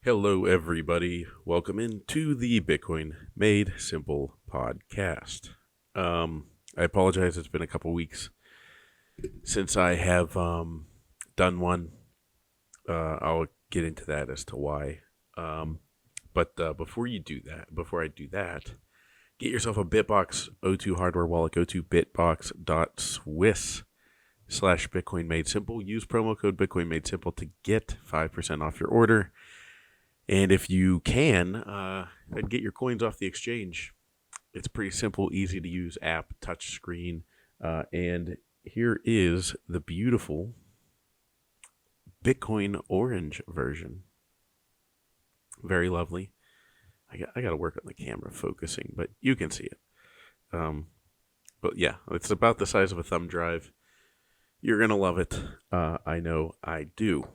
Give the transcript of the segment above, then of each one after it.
Hello, everybody. Welcome into the Bitcoin Made Simple podcast. I apologize. It's been a couple weeks since I have done one. I'll get into that as to why. But before I do that, get yourself a Bitbox O2 hardware wallet. Go to bitbox.swiss/Bitcoin Made Simple. Use promo code Bitcoin Made Simple to get 5% off your order. And if you can, get your coins off the exchange. It's a pretty simple, easy to use app, touch screen. And here is the beautiful Bitcoin orange version. Very lovely. I got to work on the camera focusing, but you can see it. But yeah, it's about the size of a thumb drive. You're going to love it. I know I do.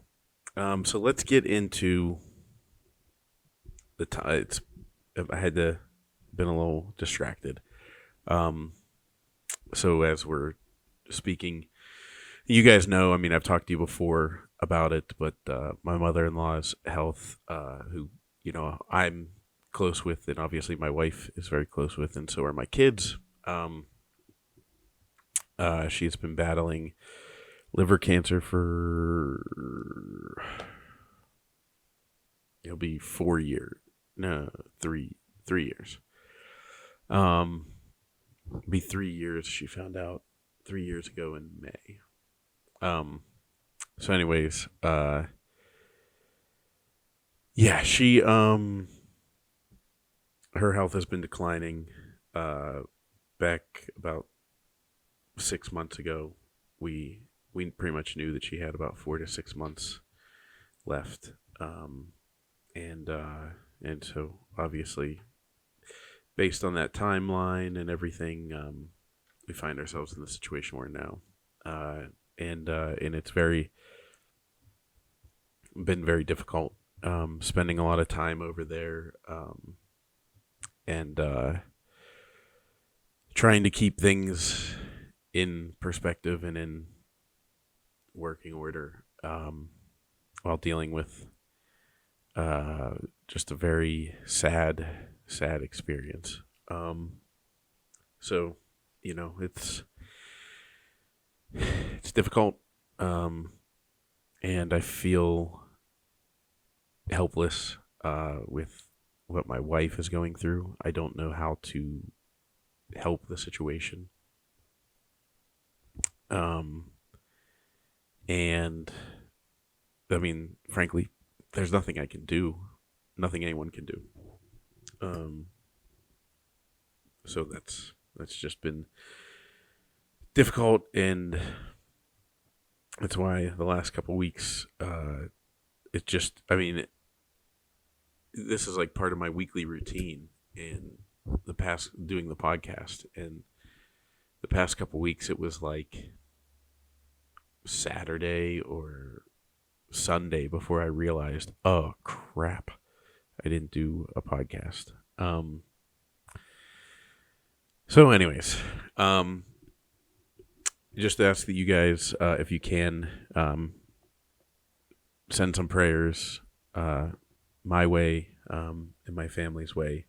So let's get into the time. I had been a little distracted. So as we're speaking, you guys know, I've talked to you before about it, but my mother-in-law's health, who, I'm close with, and obviously my wife is very close with, and so are my kids. She's been battling liver cancer for, it'll be 4 years. No, 3 years. Be 3 years. She found out 3 years ago in May. So anyways, yeah, she, her health has been declining. Back about 6 months ago, we pretty much knew that she had about 4 to 6 months left. And so obviously, based on that timeline and everything, we find ourselves in the situation we're in now. And it's been very difficult, spending a lot of time over there, and trying to keep things in perspective and in working order, while dealing with just a very sad experience. So, it's difficult, and I feel helpless with what my wife is going through. I don't know how to help the situation. And frankly, there's nothing I can do, nothing anyone can do. So that's just been difficult, and that's why the last couple weeks, this is like part of my weekly routine, and doing the podcast, and the past couple weeks it was like Saturday or Sunday before I realized, oh crap, I didn't do a podcast. So anyways, just ask that you guys, if you can, send some prayers my way, and my family's way.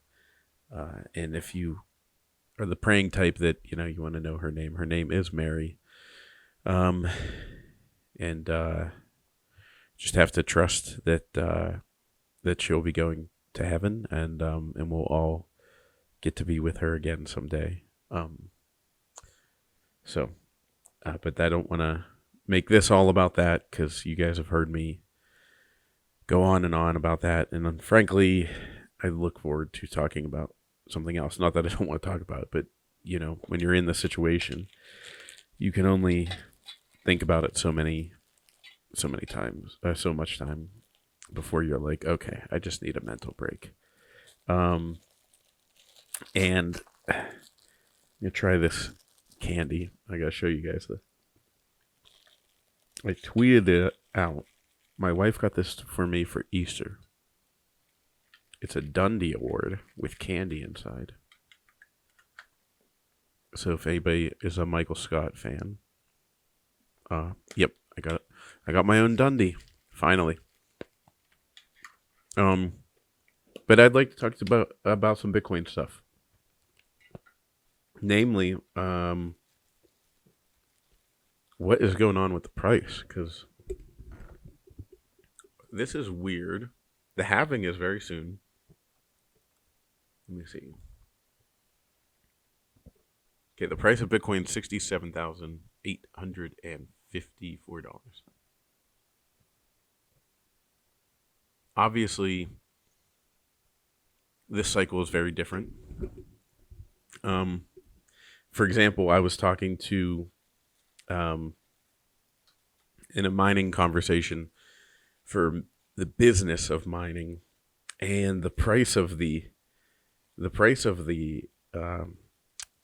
And if you are the praying type that, you want to know her name is Mary. And just have to trust that she'll be going to heaven, and we'll all get to be with her again someday. But I don't want to make this all about that, because you guys have heard me go on and on about that, and frankly, I look forward to talking about something else. Not that I don't want to talk about it, but when you're in the situation, you can only think about it so much time before you're like, okay, I just need a mental break. And you try this candy. I gotta show you guys this. I tweeted it out. My wife got this for me for Easter. It's a Dundee Award with candy inside. So if anybody is a Michael Scott fan, yep, I got it. I got my own Dundee, finally. Um, but I'd like to talk about some Bitcoin stuff, namely, what is going on with the price? Because this is weird. The halving is very soon. Let me see. Okay, the price of Bitcoin $67,854. Obviously, this cycle is very different. Um, for example, I was talking to um, in a mining conversation for the business of mining, and the price of the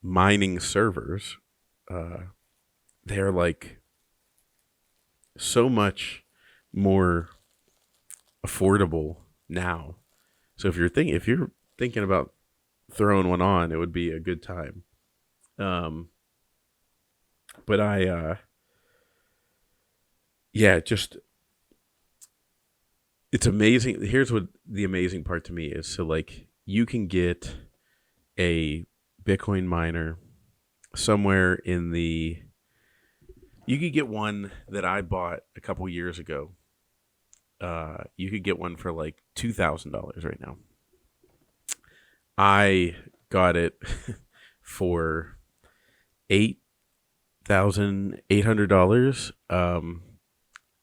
mining servers, uh, they're like so much more affordable now. So if you're thinking about throwing one on, it would be a good time. Um, but yeah, just it's amazing. Here's what the amazing part to me is. So like you can get a Bitcoin miner somewhere in the you could get one that I bought a couple years ago. You could get one for like $2,000 right now. I got it for $8,800.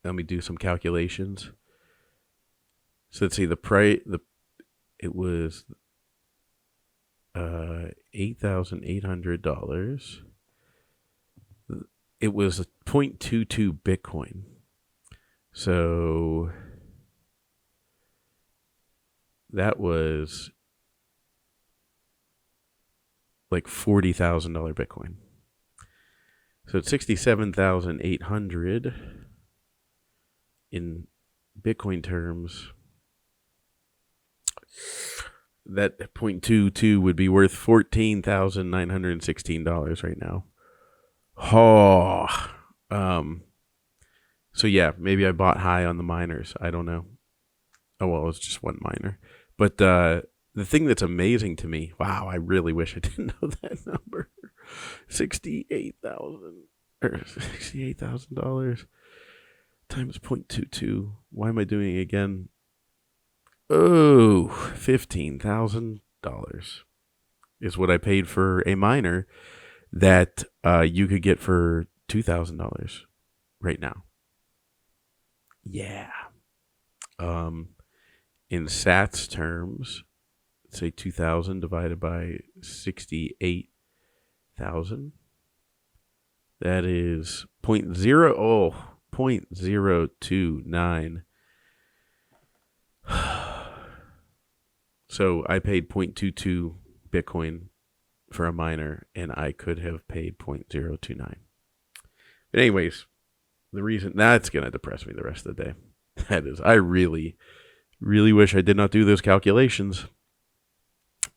Let me do some calculations. So let's see the price. It was $8,800. It was 0.22 Bitcoin. So that was like $40,000 Bitcoin. So it's 67,800 in Bitcoin terms. That 0.22 would be worth $14,916 right now. Oh, so yeah, maybe I bought high on the miners. I don't know. Oh well, it's just one miner. But the thing that's amazing to me, wow, I really wish I didn't know that number. $68,000 times 0.22. Why am I doing it again? Oh, $15,000 is what I paid for a miner that you could get for $2,000 right now. Yeah. In Sats terms, say 2,000 divided by 68,000. That is 0.029. So I paid 0.22 Bitcoin for a miner, and I could have paid 0.029. But anyways, the reason that's going to depress me the rest of the day. That is, I really, really wish I did not do those calculations.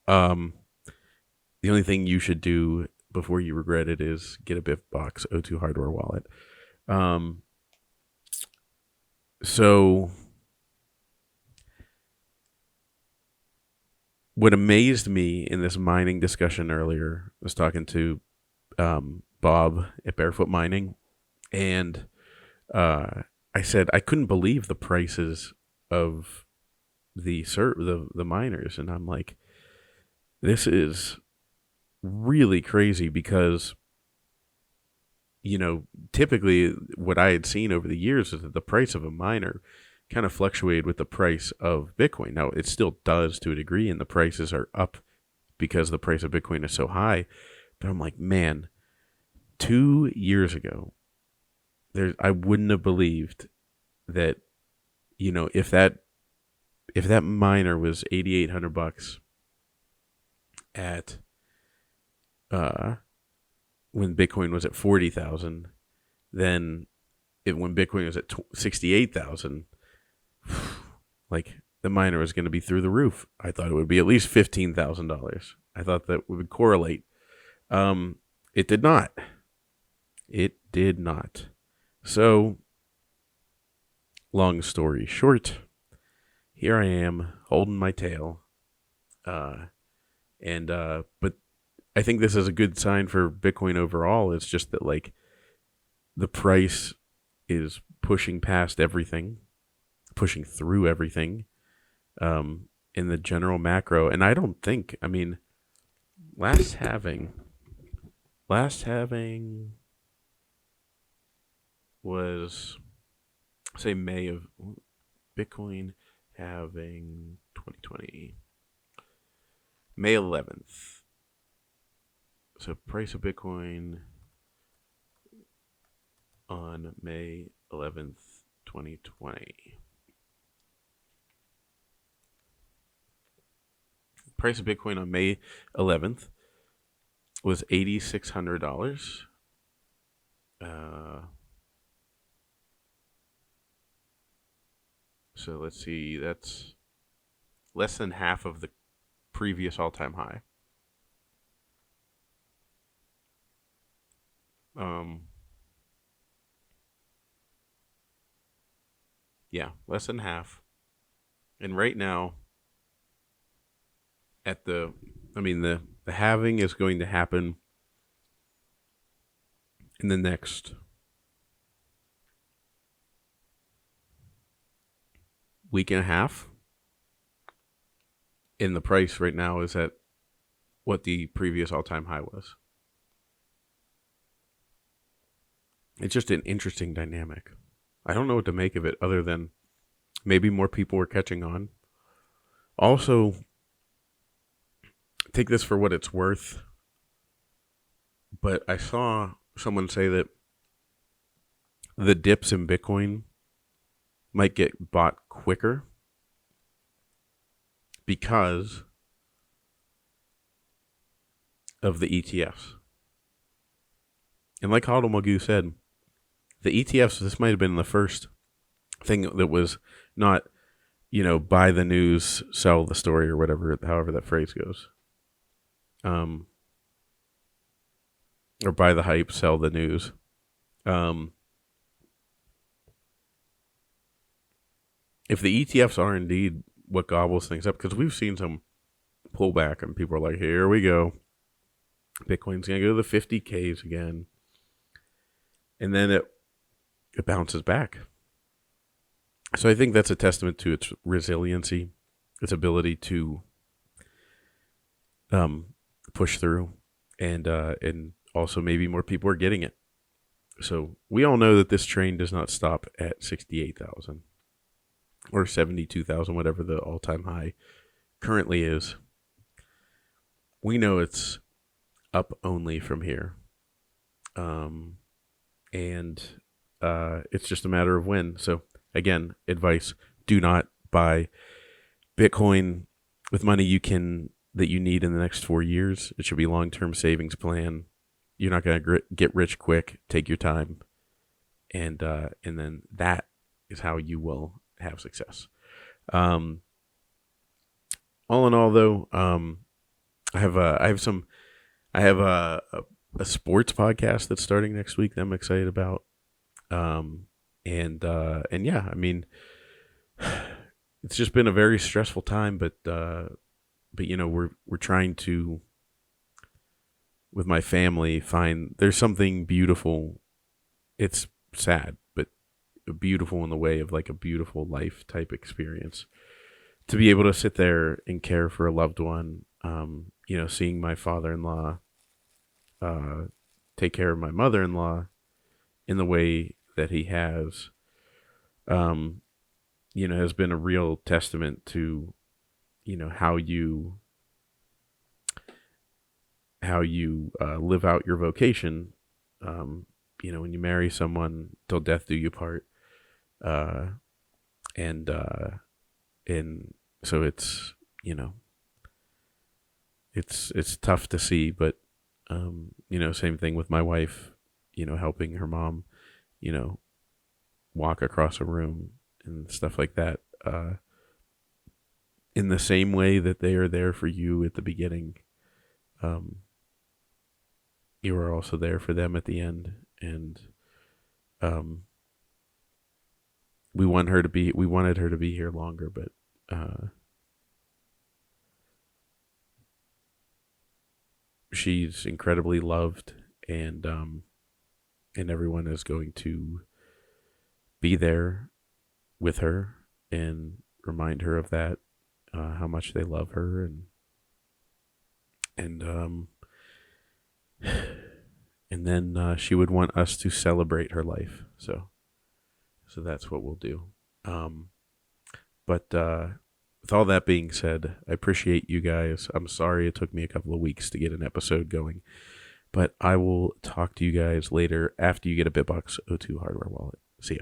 The only thing you should do before you regret it is get a BiffBox O2 hardware wallet. So what amazed me in this mining discussion earlier, I was talking to Bob at Barefoot Mining, and I said I couldn't believe the prices of the miners, and I'm like, this is really crazy because typically what I had seen over the years is that the price of a miner kind of fluctuated with the price of Bitcoin. Now it still does to a degree, and the prices are up because the price of Bitcoin is so high. But I'm like, man, 2 years ago, I wouldn't have believed that, if that miner was $8,800 at when Bitcoin was at 40,000, then when Bitcoin was at 68,000, like the miner was going to be through the roof. I thought it would be at least $15,000. I thought that would correlate. It did not. It did not. So, long story short, here I am holding my tail. But I think this is a good sign for Bitcoin overall. It's just that like the price is pushing past everything, pushing through everything, in the general macro. And I don't think, I mean, last halving was, say, May of Bitcoin halving 2020, May 11th. So price of Bitcoin on May 11th, 2020. Price of Bitcoin on May 11th was $8,600. So let's see, that's less than half of the previous all-time high. Yeah, less than half. And right now, the halving is going to happen in the next week and a half. And the price right now is at what the previous all-time high was. It's just an interesting dynamic. I don't know what to make of it other than maybe more people are catching on. Also, take this for what it's worth, but I saw someone say that the dips in Bitcoin might get bought quicker because of the ETFs. And like Hodl Magoo said, the ETFs, this might have been the first thing that was not, buy the news, sell the story, or whatever, however that phrase goes. Or buy the hype, sell the news. If the ETFs are indeed what gobbles things up, because we've seen some pullback and people are like, here we go. Bitcoin's going to go to the 50Ks again. And then it bounces back. So I think that's a testament to its resiliency, its ability to push through, and also maybe more people are getting it. So we all know that this train does not stop at 68,000 or 72,000, whatever the all-time high currently is. We know it's up only from here. It's just a matter of when. So again, advice: do not buy Bitcoin with money that you need in the next 4 years. It should be long-term savings plan. You're not going to get rich quick. Take your time, and then that is how you will have success. All in all, though, I have a sports podcast that's starting next week that I'm excited about. And yeah, I mean, it's just been a very stressful time, but we're trying to, with my family, find there's something beautiful. It's sad, but beautiful in the way of like a beautiful life type experience. To be able to sit there and care for a loved one, seeing my father-in-law take care of my mother-in-law in the way that he has, has been a real testament to, how you live out your vocation. When you marry someone till death do you part, and so it's it's tough to see, but same thing with my wife, helping her mom, walk across a room and stuff like that, in the same way that they are there for you at the beginning. You are also there for them at the end, and we wanted her to be here longer, but she's incredibly loved, and everyone is going to be there with her and remind her of that, how much they love her, and and then she would want us to celebrate her life. So that's what we'll do. Um, but with all that being said, I appreciate you guys. I'm sorry it took me a couple of weeks to get an episode going, but I will talk to you guys later after you get a BitBox O2 hardware wallet. See ya.